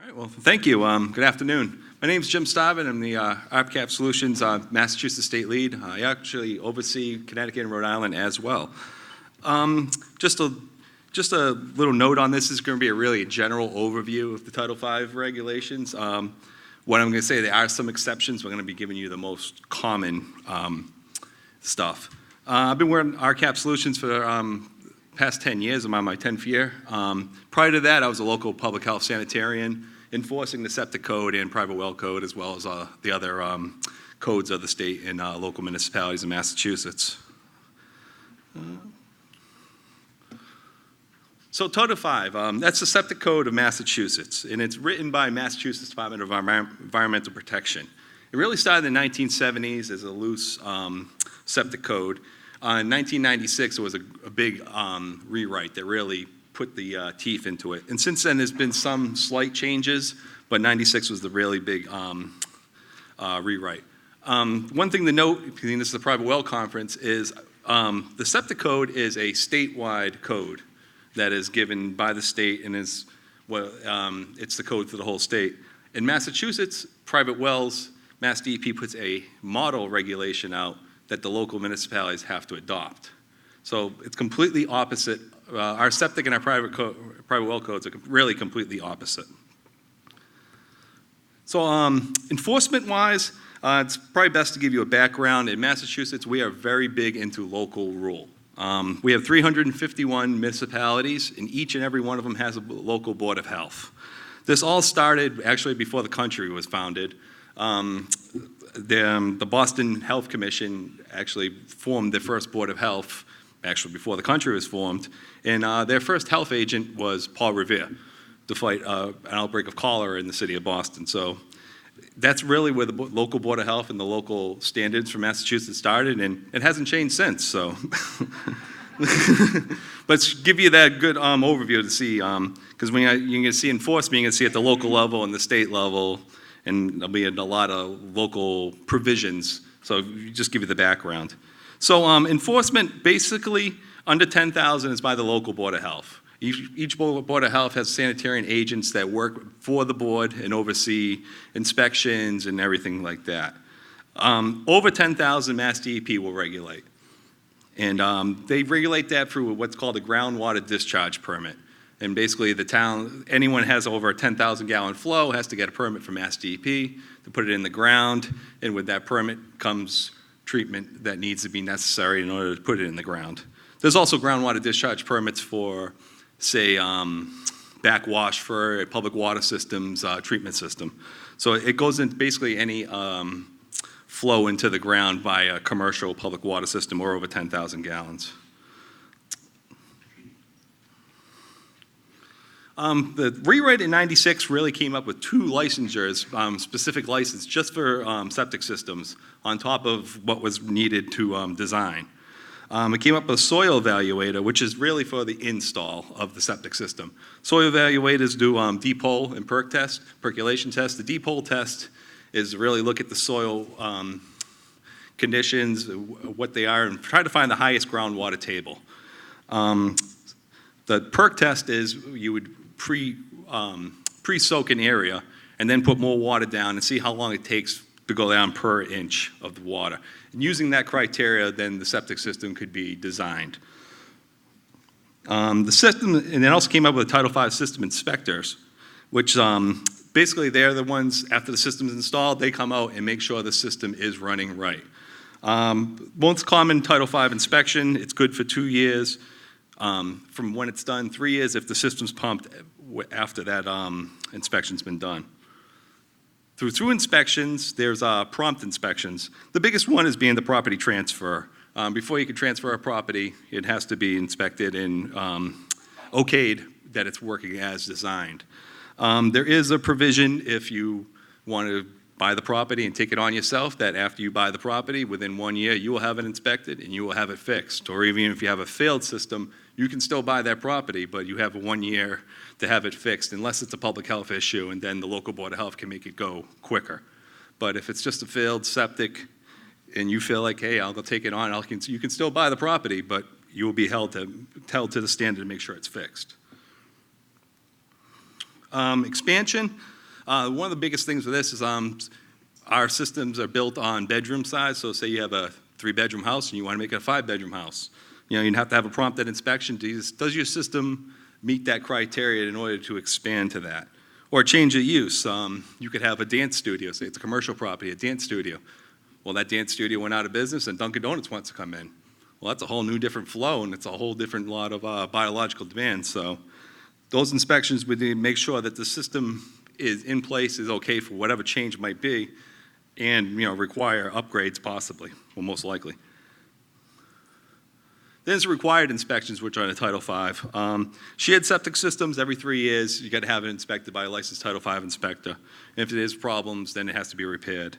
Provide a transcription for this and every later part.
right, well, thank you. Good afternoon. My name is Jim Starbard. I'm the ARPCAP Solutions Massachusetts State Lead. I actually oversee Connecticut and Rhode Island as well. Just a little note on this is going to be a general overview of the Title V regulations. What I'm going to say, there are some exceptions. We're going to be giving you the most common stuff. I've been wearing ARPCAP Solutions for the past 10 years. I'm on my 10th year. Prior to that, I was a local public health sanitarian, enforcing the Septic Code and private well code, as well as the other codes of the state and local municipalities in Massachusetts. So Title V, that's the Septic Code of Massachusetts, and it's written by Massachusetts Department of Environmental Protection. It really started in the 1970s as a loose septic code. In 1996, it was a big rewrite that really put the teeth into it. And since then, there's been some slight changes, but 96 was the really big rewrite. One thing to note, because this is a private well conference, is the septic code is a statewide code that is given by the state and is, well, it's the code for the whole state. In Massachusetts, private wells, Mass DEP puts a model regulation out that the local municipalities have to adopt. So it's completely opposite. Our septic and our private well codes are really completely opposite. So enforcement-wise, it's probably best to give you a background. In Massachusetts, we are very big into local rule. We have 351 municipalities, and each and every one of them has a local board of health. This all started actually before the country was founded. The Boston Health Commission actually formed their first board of health, actually before the country was formed, and their first health agent was Paul Revere to fight an outbreak of cholera in the city of Boston. So that's really where the local board of health and the local standards for Massachusetts started, and it hasn't changed since. So, but give you that good overview to see, because when you're going to see enforcement, you're going to see at the local level and the state level, and there'll be a lot of local provisions. So just give you the background. So enforcement, basically, under 10,000 is by the local board of health. Each board of health has sanitarian agents that work for the board and oversee inspections and everything like that. Over 10,000, Mass DEP will regulate. And they regulate that through what's called a groundwater discharge permit. And basically the town, anyone has over a 10,000 gallon flow has to get a permit from Mass DEP to put it in the ground. And with that permit comes treatment that needs to be necessary in order to put it in the ground. There's also groundwater discharge permits for, say, backwash for a public water system's treatment system. So it goes into basically any flow into the ground by a commercial public water system or over 10,000 gallons. The rewrite in 96 really came up with two licensures, specific license just for septic systems on top of what was needed to design. It came up with a soil evaluator, which is really for the install of the septic system. Soil evaluators do deep hole and Perc Test, percolation test. The deep hole test is really look at the soil conditions, what they are, and try to find the highest groundwater table. The Perc Test is you would pre-soak an area and then put more water down and see how long it takes to go down per inch of the water. And using that criteria, then the septic system could be designed. The system, and it also came up with Title V system inspectors, which basically they're the ones, after the system is installed, they come out and make sure the system is running right. Most common Title V inspection, it's good for 2 years. From when it's done, 3 years if the system's pumped after that inspection's been done. Through inspections, there's prompt inspections. The biggest one is being the property transfer. Before you can transfer a property, it has to be inspected and okayed that it's working as designed. There is a provision if you want to buy the property and take it on yourself, that after you buy the property, within 1 year, you will have it inspected and you will have it fixed. Or even if you have a failed system, you can still buy that property, but you have 1 year to have it fixed, unless it's a public health issue, and then the local board of health can make it go quicker. But if it's just a failed septic and you feel like, hey, I'll go take it on, you can still buy the property, but you will be held to the standard to make sure it's fixed. Expansion. One of the biggest things with this is our systems are built on bedroom size. So say you have a 3-bedroom house and you want to make it a 5-bedroom house. You'd have to have a prompted inspection. Does your system meet that criteria in order to expand to that? Or change of use. You could have a dance studio. Say it's a commercial property, a dance studio. Well, that dance studio went out of business and Dunkin' Donuts wants to come in. Well, that's a whole new different flow, and it's a whole different lot of biological demands. So those inspections would make sure that the system is in place, is okay for whatever change might be, and require upgrades possibly, or most likely. There's required inspections, which are in Title V. Shared septic systems, every 3 years, you got to have it inspected by a licensed Title V inspector. And if there's problems, then it has to be repaired.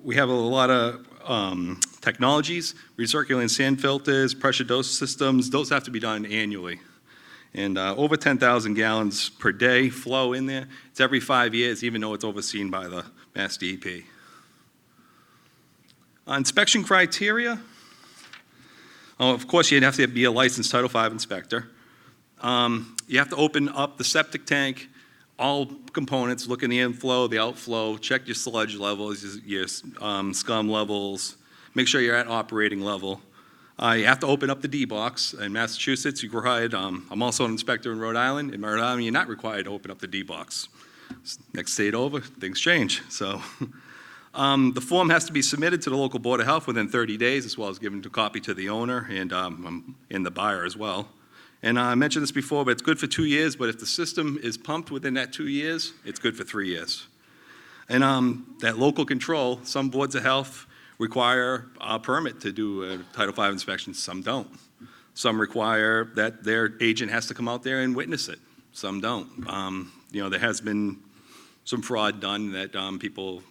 We have a lot of technologies, recirculating sand filters, pressure dose systems. Those have to be done annually. And over 10,000 gallons per day flow in there. It's every 5 years, even though it's overseen by the Mass DEP. Inspection criteria. Of course, you'd have to be a licensed Title V inspector. You have to open up the septic tank, all components, look in the inflow, the outflow, check your sludge levels, your scum levels, make sure you're at operating level. You have to open up the D-box. In Massachusetts, you're required. I'm also an inspector in Rhode Island. In Rhode Island, you're not required to open up the D-box. Next state over, things change. So. The form has to be submitted to the local Board of Health within 30 days, as well as given a copy to the owner and the buyer as well. And I mentioned this before, but it's good for 2 years, but if the system is pumped within that 2 years, it's good for 3 years. And that local control, some boards of health require a permit to do a Title V inspection, some don't. Some require that their agent has to come out there and witness it, some don't. There has been some fraud done that people,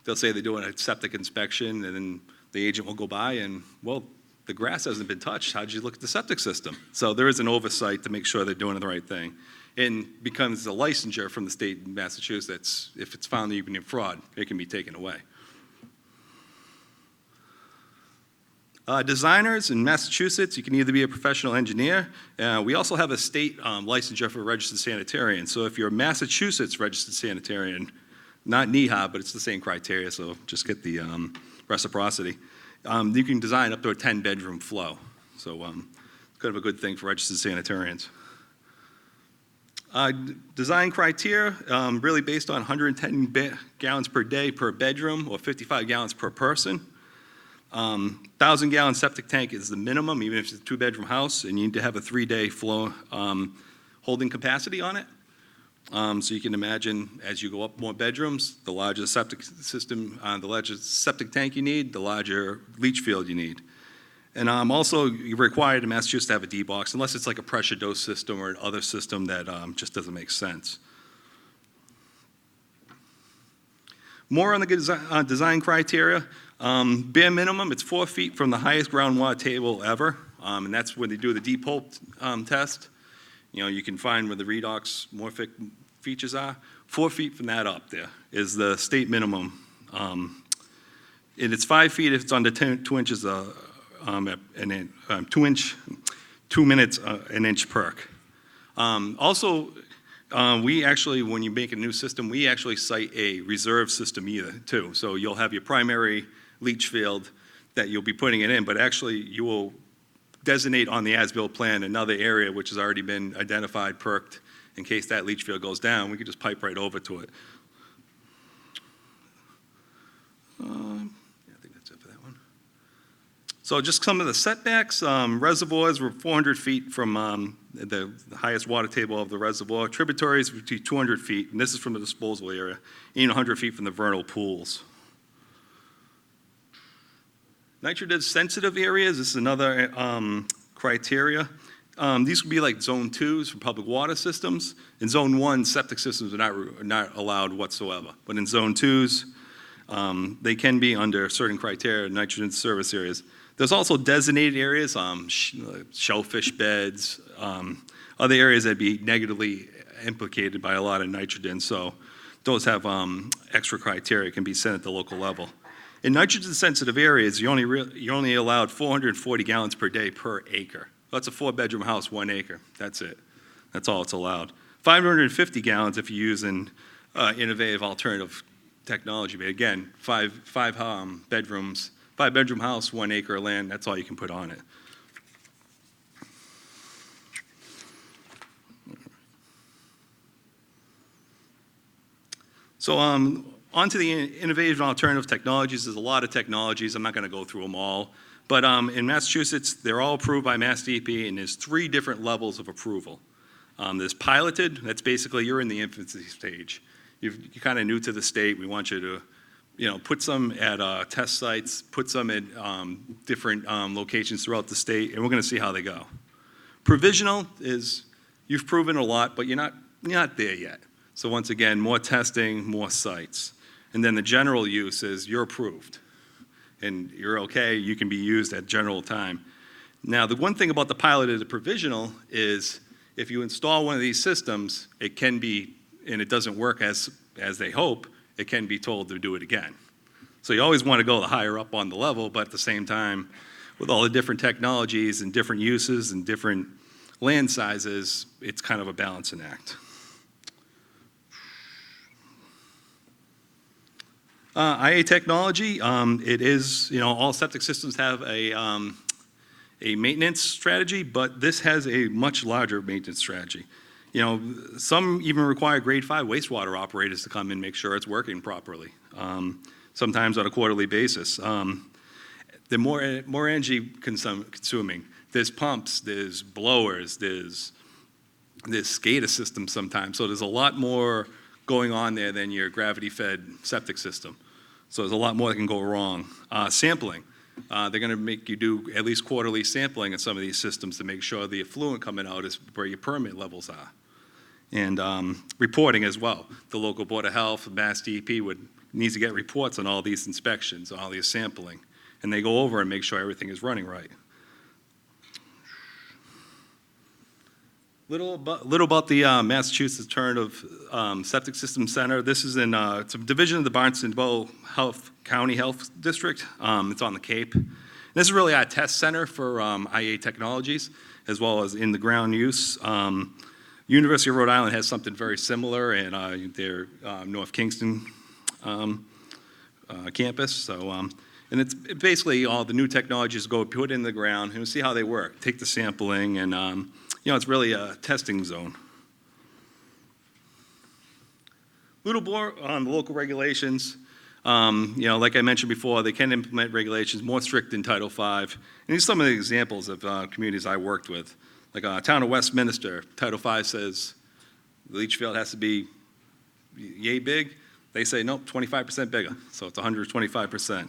they'll say they're doing a septic inspection, and then the agent will go by and, well, the grass hasn't been touched. How did you look at the septic system? So there is an oversight to make sure they're doing the right thing. And becomes a licensure from the state of Massachusetts. If it's found that you've been in fraud, it can be taken away. Designers in Massachusetts, you can either be a professional engineer. We also have a state licensure for registered sanitarian. So if you're a Massachusetts registered sanitarian, not NEHA, but it's the same criteria, so just get the reciprocity. You can design up to a 10-bedroom flow. So it's kind of a good thing for registered sanitarians. Design criteria, really based on 110 gallons per day per bedroom or 55 gallons per person. 1,000-gallon septic tank is the minimum, even if it's a 2-bedroom house, and you need to have a 3-day flow holding capacity on it. So you can imagine as you go up more bedrooms, the larger septic system, the larger septic tank you need, the larger leach field you need. And also you're required in Massachusetts to have a D-box, unless it's like a pressure dose system or another system that just doesn't make sense. More on the design criteria. Bare minimum, it's 4 feet from the highest groundwater table ever, and that's when they do the deep hole test. You can find where the redox morphic features are. 4 feet from that up there is the state minimum. And it's 5 feet if it's under 2 inches, 2 minutes an inch perc. Also, we actually, when you make a new system, we actually cite a reserve system too. So you'll have your primary leach field that you'll be putting it in, but actually you will designate on the as-built plan another area which has already been identified, perked, in case that leach field goes down. We can just pipe right over to it. Yeah, I think that's it for that one. So just some of the setbacks. Reservoirs were 400 feet from the highest water table of the reservoir. Tributaries between 200 feet, and this is from the disposal area, and 100 feet from the vernal pools. Nitrogen sensitive areas, this is another criteria. These would be like zone 2s for public water systems. In zone 1, septic systems are not allowed whatsoever. But in zone 2s, they can be under certain criteria, nitrogen service areas. There's also designated areas, shellfish beds, other areas that be negatively implicated by a lot of nitrogen. So those have extra criteria, can be set at the local level. In nitrogen-sensitive areas, you're only allowed 440 gallons per day per acre. That's a 4-bedroom house, 1 acre. That's it. That's all it's allowed. 550 gallons if you're using innovative alternative technology. But again, five bedrooms, 5-bedroom house, 1 acre of land, that's all you can put on it. So onto the innovative and alternative technologies. There's a lot of technologies. I'm not going to go through them all. But in Massachusetts, they're all approved by Mass DEP, and there's 3 different levels of approval. There's piloted. That's basically you're in the infancy stage. You're kind of new to the state. We want you to, put some at test sites, put some at different locations throughout the state, and we're going to see how they go. Provisional is you've proven a lot, but you're not there yet. So once again, more testing, more sites. And then the general use is you're approved. And you're okay, you can be used at general time. Now, the one thing about the piloted to provisional is if you install one of these systems, it can be, and it doesn't work as they hope, it can be told to do it again. So you always want to go the higher up on the level, but at the same time, with all the different technologies and different uses and different land sizes, it's kind of a balancing act. IA technology, it is, all septic systems have a maintenance strategy, but this has a much larger maintenance strategy. Some even require grade 5 wastewater operators to come and make sure it's working properly, sometimes on a quarterly basis. They're more energy consuming. There's pumps, there's blowers, there's SCADA systems sometimes, so there's a lot more going on there than your gravity-fed septic system. So there's a lot more that can go wrong. Sampling. They're going to make you do at least quarterly sampling in some of these systems to make sure the effluent coming out is where your permit levels are. And reporting as well. The local Board of Health, Mass DEP needs to get reports on all these inspections, all these sampling. And they go over and make sure everything is running right. Little about the Massachusetts Alternative Septic System Center. This is it's a division of the Barnstable County Health District. It's on the Cape. This is really our test center for IA technologies, as well as in the ground use. University of Rhode Island has something very similar in their North Kingston campus. So, and it's basically all the new technologies go put in the ground and see how they work. Take the sampling and it's really a testing zone. Little more on the local regulations. Like I mentioned before, they can implement regulations more strict than Title V. And these are some of the examples of communities I worked with. Like town of Westminster, Title V says the leach field has to be yay big. They say, nope, 25% bigger. So it's 125%.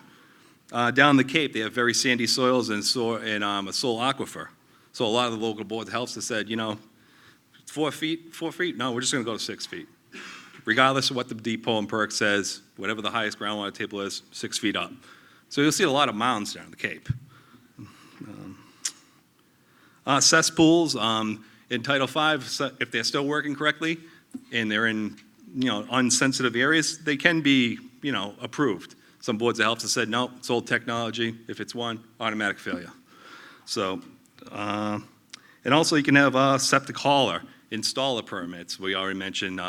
Down the Cape, they have very sandy soils and a soil aquifer. So a lot of the local boards of health have said, 4 feet? No, we're just going to go to 6 feet. Regardless of what the depot and Perc says, whatever the highest groundwater table is, 6 feet up. So you'll see a lot of mounds down the Cape. Cesspools, in Title V, if they're still working correctly and they're in unsensitive areas, they can be approved. Some boards of health have said, no, it's old technology. If it's one, automatic failure. So. And also you can have septic hauler, installer permits. We already mentioned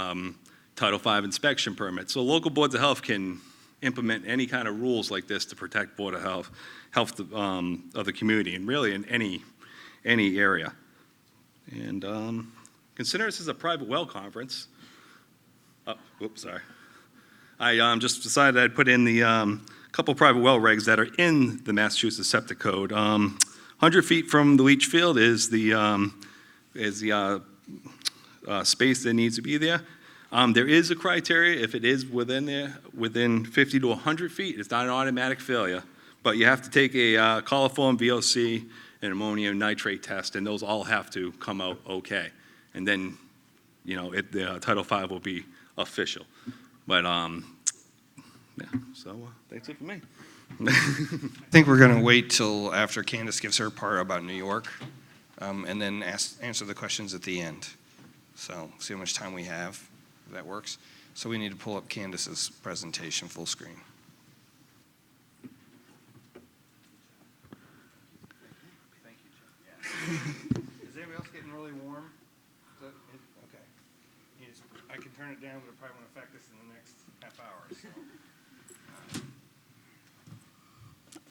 Title V inspection permits. So local boards of health can implement any kind of rules like this to protect Board of Health of the community, and really in any area. And consider this as a private well conference. Oh, oops, sorry. I just decided I'd put in the couple private well regs that are in the Massachusetts Septic Code. 100 feet from the leach field is the space that needs to be there. There is a criteria if it is within 50 to 100 feet. It's not an automatic failure, but you have to take a coliform VOC and ammonium nitrate test, and those all have to come out okay. And then, the Title V will be official. But so that's it for me. I think we're going to wait till after Candace gives her part about New York, and then answer the questions at the end. So see how much time we have, if that works. So we need to pull up Candace's presentation full screen. Thank you, Jim. Yeah. Is anybody else getting really warm? Okay. I can turn it down, but it probably won't affect us in the next half hour. So.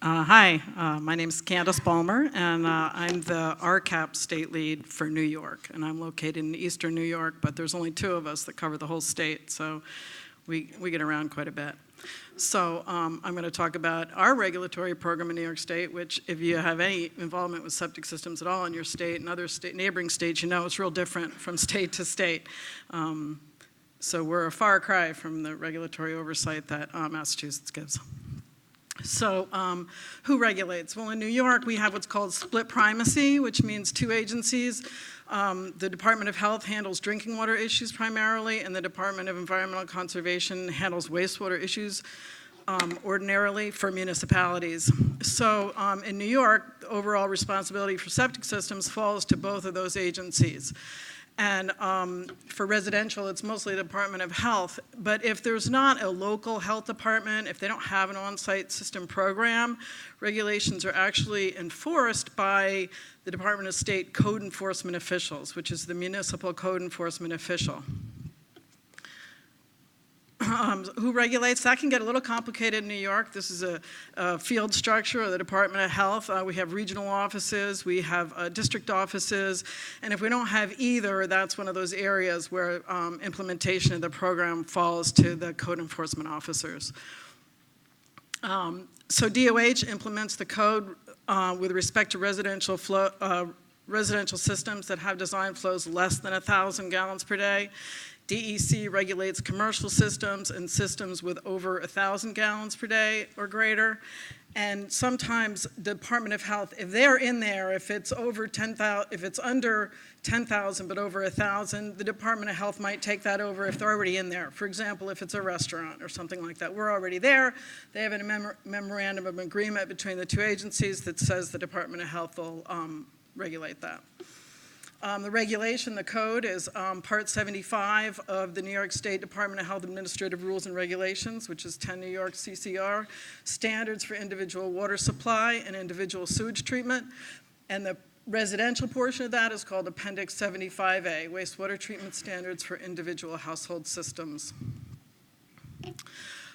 Hi, my name is Candace Balmer, and I'm the RCAP state lead for New York. And I'm located in eastern New York, but there's only 2 of us that cover the whole state, so we get around quite a bit. So I'm going to talk about our regulatory program in New York State, which if you have any involvement with septic systems at all in your state and other neighboring states, you know it's real different from state to state. So we're a far cry from the regulatory oversight that Massachusetts gives. So who regulates? Well, in New York, we have what's called split primacy, which means 2 agencies. The Department of Health handles drinking water issues primarily, and the Department of Environmental Conservation handles wastewater issues ordinarily for municipalities. So in New York, the overall responsibility for septic systems falls to both of those agencies. And for residential, it's mostly the Department of Health. But if there's not a local health department, if they don't have an on-site system program, regulations are actually enforced by the Department of State code enforcement officials, which is the municipal code enforcement official. Who regulates? That can get a little complicated in New York. This is a field structure of the Department of Health. We have regional offices, we have district offices, and if we don't have either, that's one of those areas where implementation of the program falls to the code enforcement officers. So DOH implements the code with respect to residential systems that have design flows less than 1,000 gallons per day. DEC regulates commercial systems and systems with over 1,000 gallons per day or greater. And sometimes the Department of Health, if they're in there, if it's over 10,000, if it's under 10,000 but over 1,000, the Department of Health might take that over if they're already in there. For example, if it's a restaurant or something like that, we're already there. They have a memorandum of agreement between the 2 agencies that says the Department of Health will regulate that. The regulation, the code, is Part 75 of the New York State Department of Health Administrative Rules and Regulations, which is 10 New York CCR, standards for individual water supply and individual sewage treatment. And the residential portion of that is called Appendix 75A, wastewater treatment standards for individual household systems.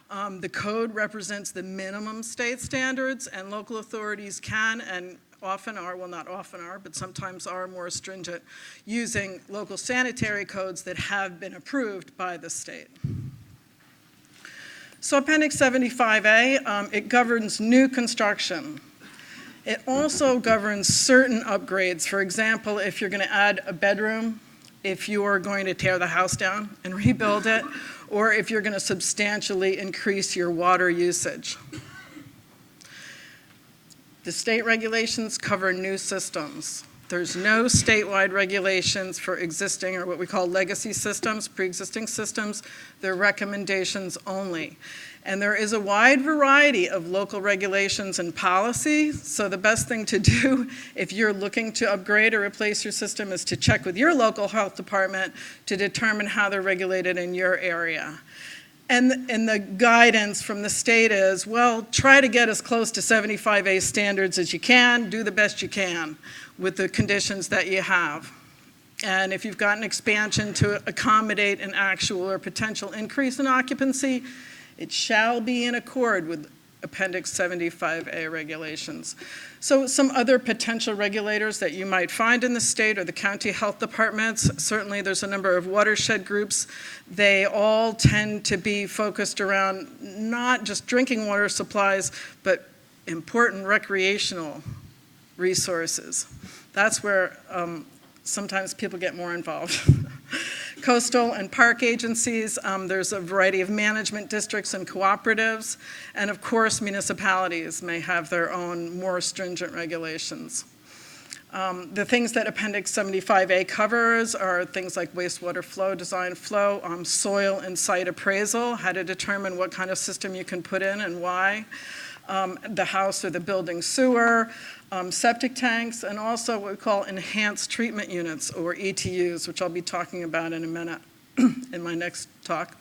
The code represents the minimum state standards, and local authorities can and often are, well not often are, but sometimes are more stringent, using local sanitary codes that have been approved by the state. So Appendix 75A, it governs new construction. It also governs certain upgrades. For example, if you're going to add a bedroom, if you are going to tear the house down and rebuild it, or if you're going to substantially increase your water usage. The state regulations cover new systems. There's no statewide regulations for existing or what we call legacy systems, pre-existing systems. They're recommendations only. And there is a wide variety of local regulations and policy, so the best thing to do if you're looking to upgrade or replace your system is to check with your local health department to determine how they're regulated in your area. And the guidance from the state is, well, try to get as close to 75A standards as you can, do the best you can with the conditions that you have. And if you've got an expansion to accommodate an actual or potential increase in occupancy, it shall be in accord with Appendix 75A regulations. So some other potential regulators that you might find in the state are the county health departments. Certainly there's a number of watershed groups. They all tend to be focused around not just drinking water supplies, but important recreational resources. That's where sometimes people get more involved. Coastal and park agencies, there's a variety of management districts and cooperatives, and of course municipalities may have their own more stringent regulations. The things that Appendix 75A covers are things like wastewater flow, design flow, soil and site appraisal, how to determine what kind of system you can put in and why, the house or the building sewer, septic tanks, and also what we call enhanced treatment units, or ETUs, which I'll be talking about in a minute in my next talk.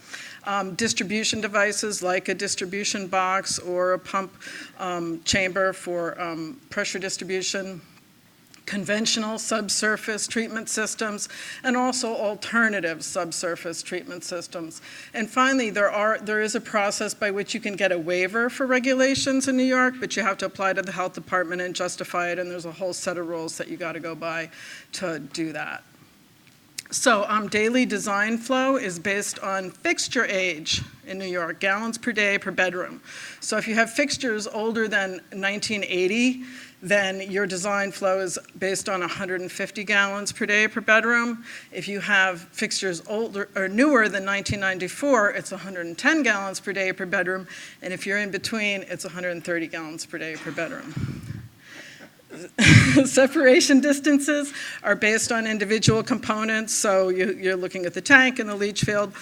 Distribution devices like a distribution box or a pump chamber for pressure distribution. conventional subsurface treatment systems, and also alternative subsurface treatment systems. And finally, there is a process by which you can get a waiver for regulations in New York, but you have to apply to the health department and justify it, and there's a whole set of rules that you got to go by to do that. So daily design flow is based on fixture age in New York, gallons per day per bedroom. So if you have fixtures older than 1980, then your design flow is based on 150 gallons per day per bedroom. If you have fixtures older or newer than 1994, it's 110 gallons per day per bedroom. And if you're in between, it's 130 gallons per day per bedroom. Separation distances are based on individual components. So you're looking at the tank and the leach field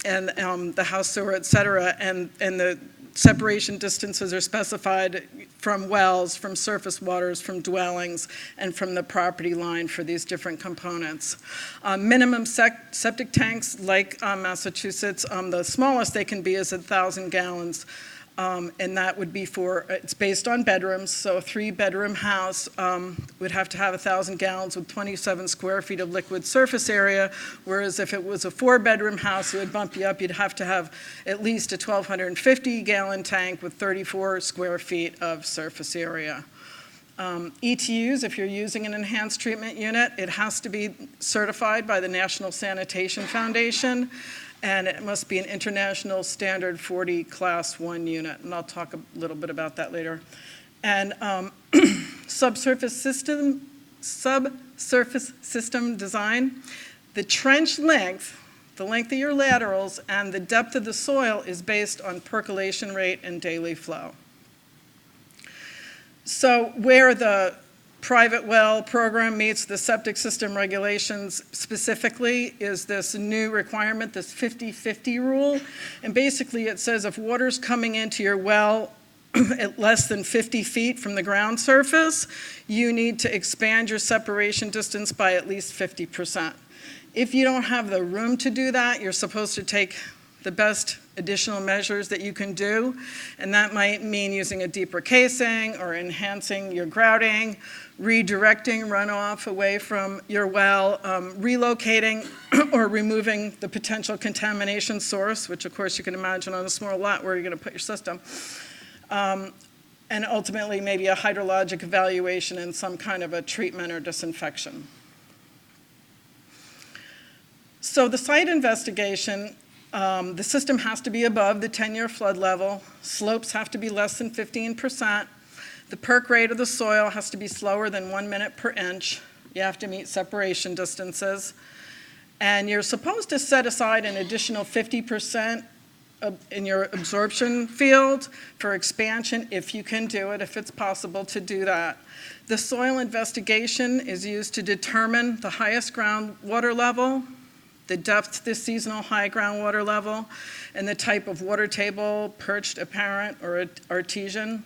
and the house sewer, et cetera, and the separation distances are specified from wells, from surface waters, from dwellings, and from the property line for these different components. Minimum septic tanks, like Massachusetts, the smallest they can be is 1,000 gallons. And that would be it's based on bedrooms, so a 3-bedroom house would have to have 1,000 gallons with 27 square feet of liquid surface area, whereas if it was a 4-bedroom house, it would bump you up. You'd have to have at least a 1,250-gallon tank with 34 square feet of surface area. ETUs, if you're using an enhanced treatment unit, it has to be certified by the National Sanitation Foundation, and it must be an International Standard 40 Class 1 unit, and I'll talk a little bit about that later. And subsurface system design, the trench length, the length of your laterals, and the depth of the soil is based on percolation rate and daily flow. So where the private well program meets the septic system regulations specifically is this new requirement, this 50-50 rule. And basically it says if water's coming into your well at less than 50 feet from the ground surface, you need to expand your separation distance by at least 50%. If you don't have the room to do that, you're supposed to take the best additional measures that you can do, and that might mean using a deeper casing or enhancing your grouting, redirecting runoff away from your well, relocating or removing the potential contamination source, which of course you can imagine on a small lot where you're going to put your system, and ultimately maybe a hydrologic evaluation and some kind of a treatment or disinfection. So the site investigation, the system has to be above the 10-year flood level. Slopes have to be less than 15%. The perk rate of the soil has to be slower than 1 minute per inch. You have to meet separation distances. And you're supposed to set aside an additional 50% in your absorption field for expansion if you can do it, if it's possible to do that. The soil investigation is used to determine the highest groundwater level, the depth to the seasonal high groundwater level, and the type of water table, perched, apparent, or artesian.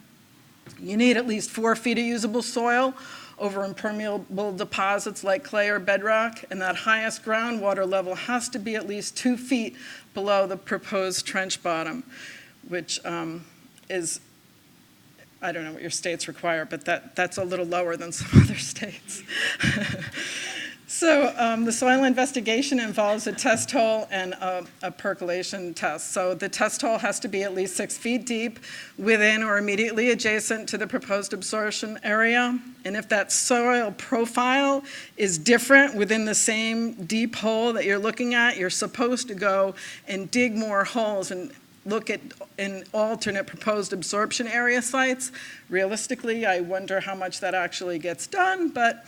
You need at least 4 feet of usable soil over impermeable deposits like clay or bedrock, and that highest groundwater level has to be at least 2 feet below the proposed trench bottom, which is, I don't know what your states require, but that's a little lower than some other states. So the soil investigation involves a test hole and a percolation test. So the test hole has to be at least 6 feet deep within or immediately adjacent to the proposed absorption area. And if that soil profile is different within the same deep hole that you're looking at, you're supposed to go and dig more holes and look at an alternate proposed absorption area sites. Realistically, I wonder how much that actually gets done, but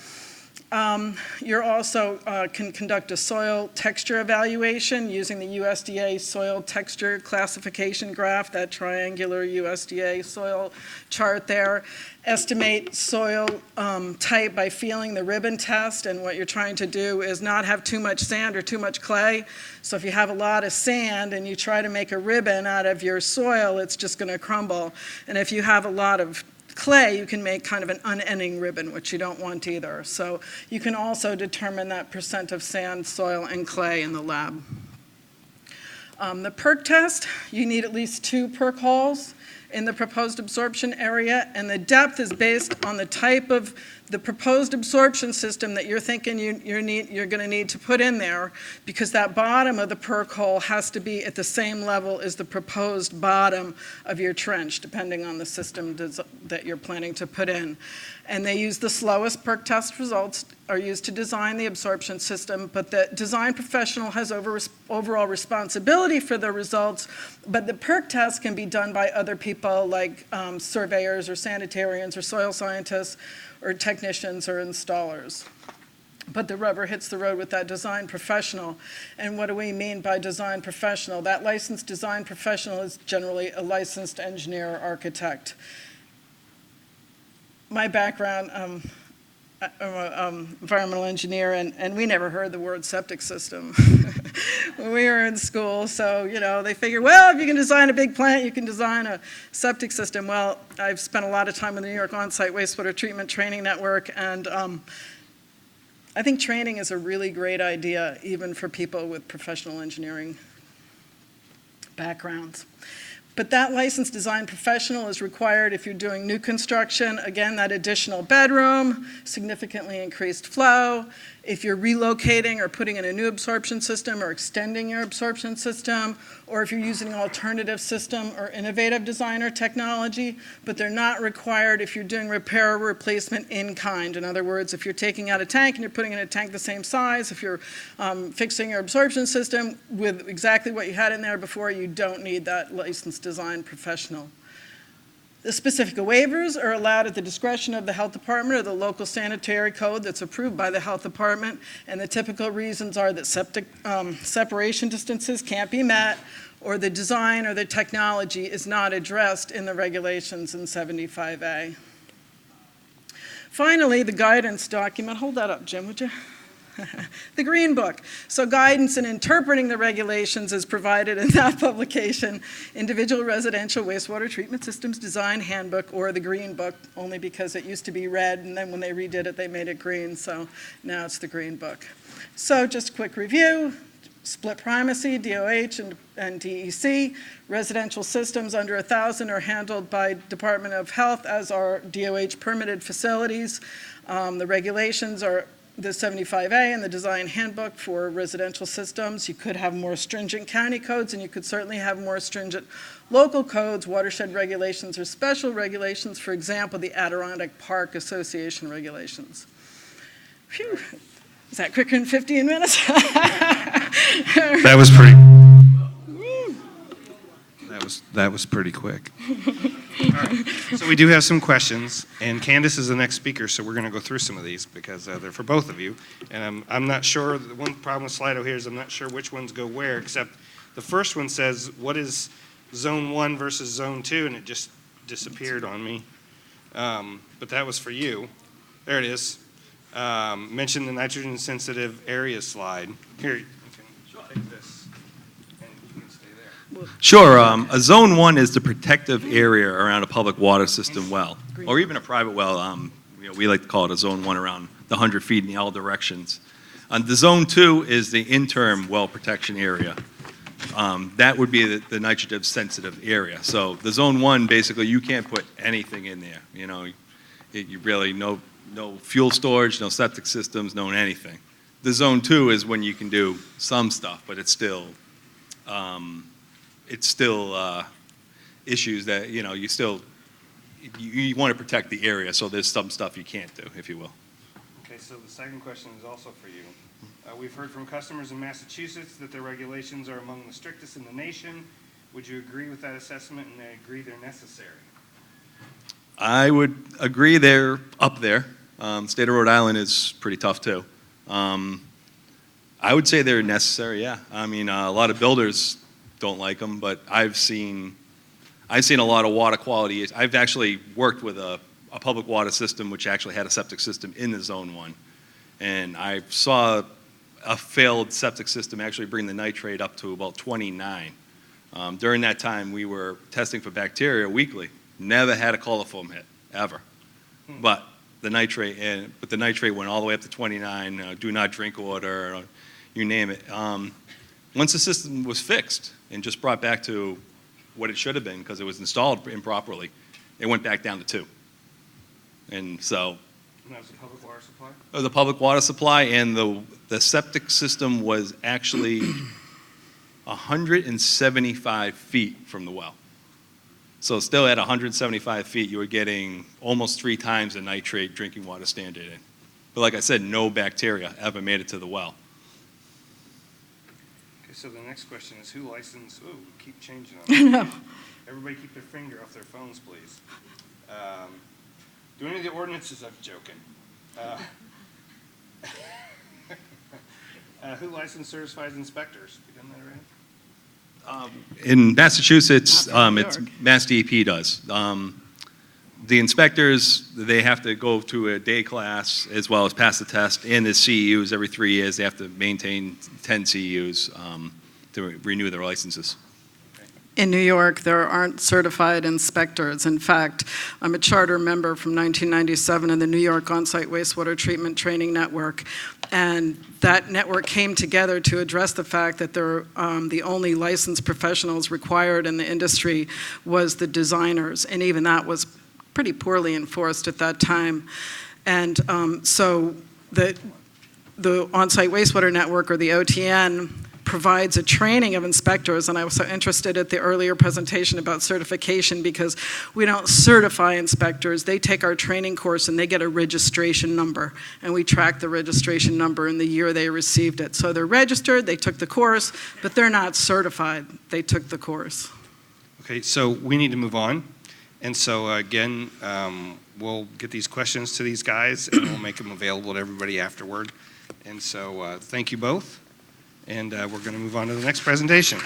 you also can conduct a soil texture evaluation using the USDA soil texture classification graph, that triangular USDA soil chart there. Estimate soil type by feeling the ribbon test, and what you're trying to do is not have too much sand or too much clay. So if you have a lot of sand and you try to make a ribbon out of your soil, it's just going to crumble. And if you have a lot of clay, you can make kind of an unending ribbon, which you don't want either. So you can also determine that percent of sand, soil, and clay in the lab. The Perc test, you need at least 2 perc holes in the proposed absorption area, and the depth is based on the type of the proposed absorption system that you're thinking you're going to need to put in there, because that bottom of the perc hole has to be at the same level as the proposed bottom of your trench, depending on the system that you're planning to put in. And they use the slowest Perc Test results are used to design the absorption system, but the design professional has overall responsibility for the results, but the Perc Test can be done by other people like surveyors or sanitarians or soil scientists or technicians or installers. But the rubber hits the road with that design professional. And what do we mean by design professional? That licensed design professional is generally a licensed engineer or architect. My background, I'm an environmental engineer, and we never heard the word septic system when we were in school. So, they figure, well, if you can design a big plant, you can design a septic system. Well, I've spent a lot of time with the New York On-Site Wastewater Treatment Training Network, and I think training is a really great idea, even for people with professional engineering backgrounds. But that licensed design professional is required if you're doing new construction. Again, that additional bedroom, significantly increased flow. If you're relocating or putting in a new absorption system or extending your absorption system, or if you're using an alternative system or innovative design or technology, but they're not required if you're doing repair or replacement in kind. In other words, if you're taking out a tank and you're putting in a tank the same size, if you're fixing your absorption system with exactly what you had in there before, you don't need that licensed design professional. The specific waivers are allowed at the discretion of the health department or the local sanitary code that's approved by the health department, and the typical reasons are that septic separation distances can't be met, or the design or the technology is not addressed in the regulations in 75A. Finally, the guidance document. Hold that up, Jim, would you? The Green Book. So guidance in interpreting the regulations is provided in that publication, Individual Residential Wastewater Treatment Systems Design Handbook, or the Green Book, only because it used to be red, and then when they redid it, they made it green, so now it's the Green Book. So just a quick review. Split primacy, DOH and DEC. Residential systems under 1,000 are handled by Department of Health, as are DOH permitted facilities. The regulations are the 75A and the design handbook for residential systems. You could have more stringent county codes, and you could certainly have more stringent local codes, watershed regulations, or special regulations, for example, the Adirondack Park Association regulations. Phew. Is that quicker than 15 minutes? That was pretty. That was pretty quick. All right. So we do have some questions, and Candace is the next speaker, so we're going to go through some of these because they're for both of you. And I'm not sure. The one problem with Slido here is I'm not sure which ones go where. Except the first one says, "What is Zone 1 versus Zone 2?" and it just disappeared on me. But that was for you. There it is. Mention the nitrogen-sensitive area slide. Here, you can take this, and you can stay there. Sure. A Zone 1 is the protective area around a public water system well, or even a private well. We like to call it a Zone 1 around the 100 feet in all directions. The Zone 2 is the interim well protection area. That would be the nitrogen-sensitive area. So the Zone 1, basically, you can't put anything in there. You really no fuel storage, no septic systems, no anything. The Zone 2 is when you can do some stuff, but it's still issues that you want to protect the area. So there's some stuff you can't do, if you will. Okay, so the second question is also for you. We've heard from customers in Massachusetts that their regulations are among the strictest in the nation. Would you agree with that assessment, and they agree they're necessary? I would agree they're up there. State of Rhode Island is pretty tough too. I would say they're necessary, yeah. I mean, a lot of builders don't like them, but I've seen a lot of water quality. I've actually worked with a public water system which actually had a septic system in the Zone 1. And I saw a failed septic system actually bring the nitrate up to about 29. During that time, we were testing for bacteria weekly. Never had a coliform hit, ever. But the nitrate went all the way up to 29, do not drink water, you name it. Once the system was fixed and just brought back to what it should have been because it was installed improperly. It went back down to 2. And so And that was the public water supply? the public water supply and the septic system was actually 175 feet from the well. So still at 175 feet, you were getting almost 3 times the nitrate drinking water standard in. But like I said, no bacteria ever made it to the well. Okay, so the next question is who licensed, ooh, keep changing on No. Everybody keep their finger off their phones, please. Do any of the ordinances, I'm joking. Who licensed certified inspectors? You done that already? In Massachusetts, Not from New it's York. Mass DEP does. The inspectors, they have to go through a day class as well as pass the test, and the CEUs every 3 years, they have to maintain 10 CEUs to renew their licenses. In New York, there aren't certified inspectors. In fact, I'm a charter member from 1997 in the New York On-Site Wastewater Treatment Training Network, and that network came together to address the fact that the only licensed professionals required in the industry was the designers, and even that was pretty poorly enforced at that time. And so the On-Site Wastewater Network, or the OTN, provides a training of inspectors, and I was so interested at the earlier presentation about certification because we don't certify inspectors. They take our training course and they get a registration number, and we track the registration number in the year they received it. So they're registered, they took the course, but they're not certified. They took the course. Okay, so we need to move on. And so again, we'll get these questions to these guys and we'll make them available to everybody afterward. And so thank you both. And we're going to move on to the next presentation.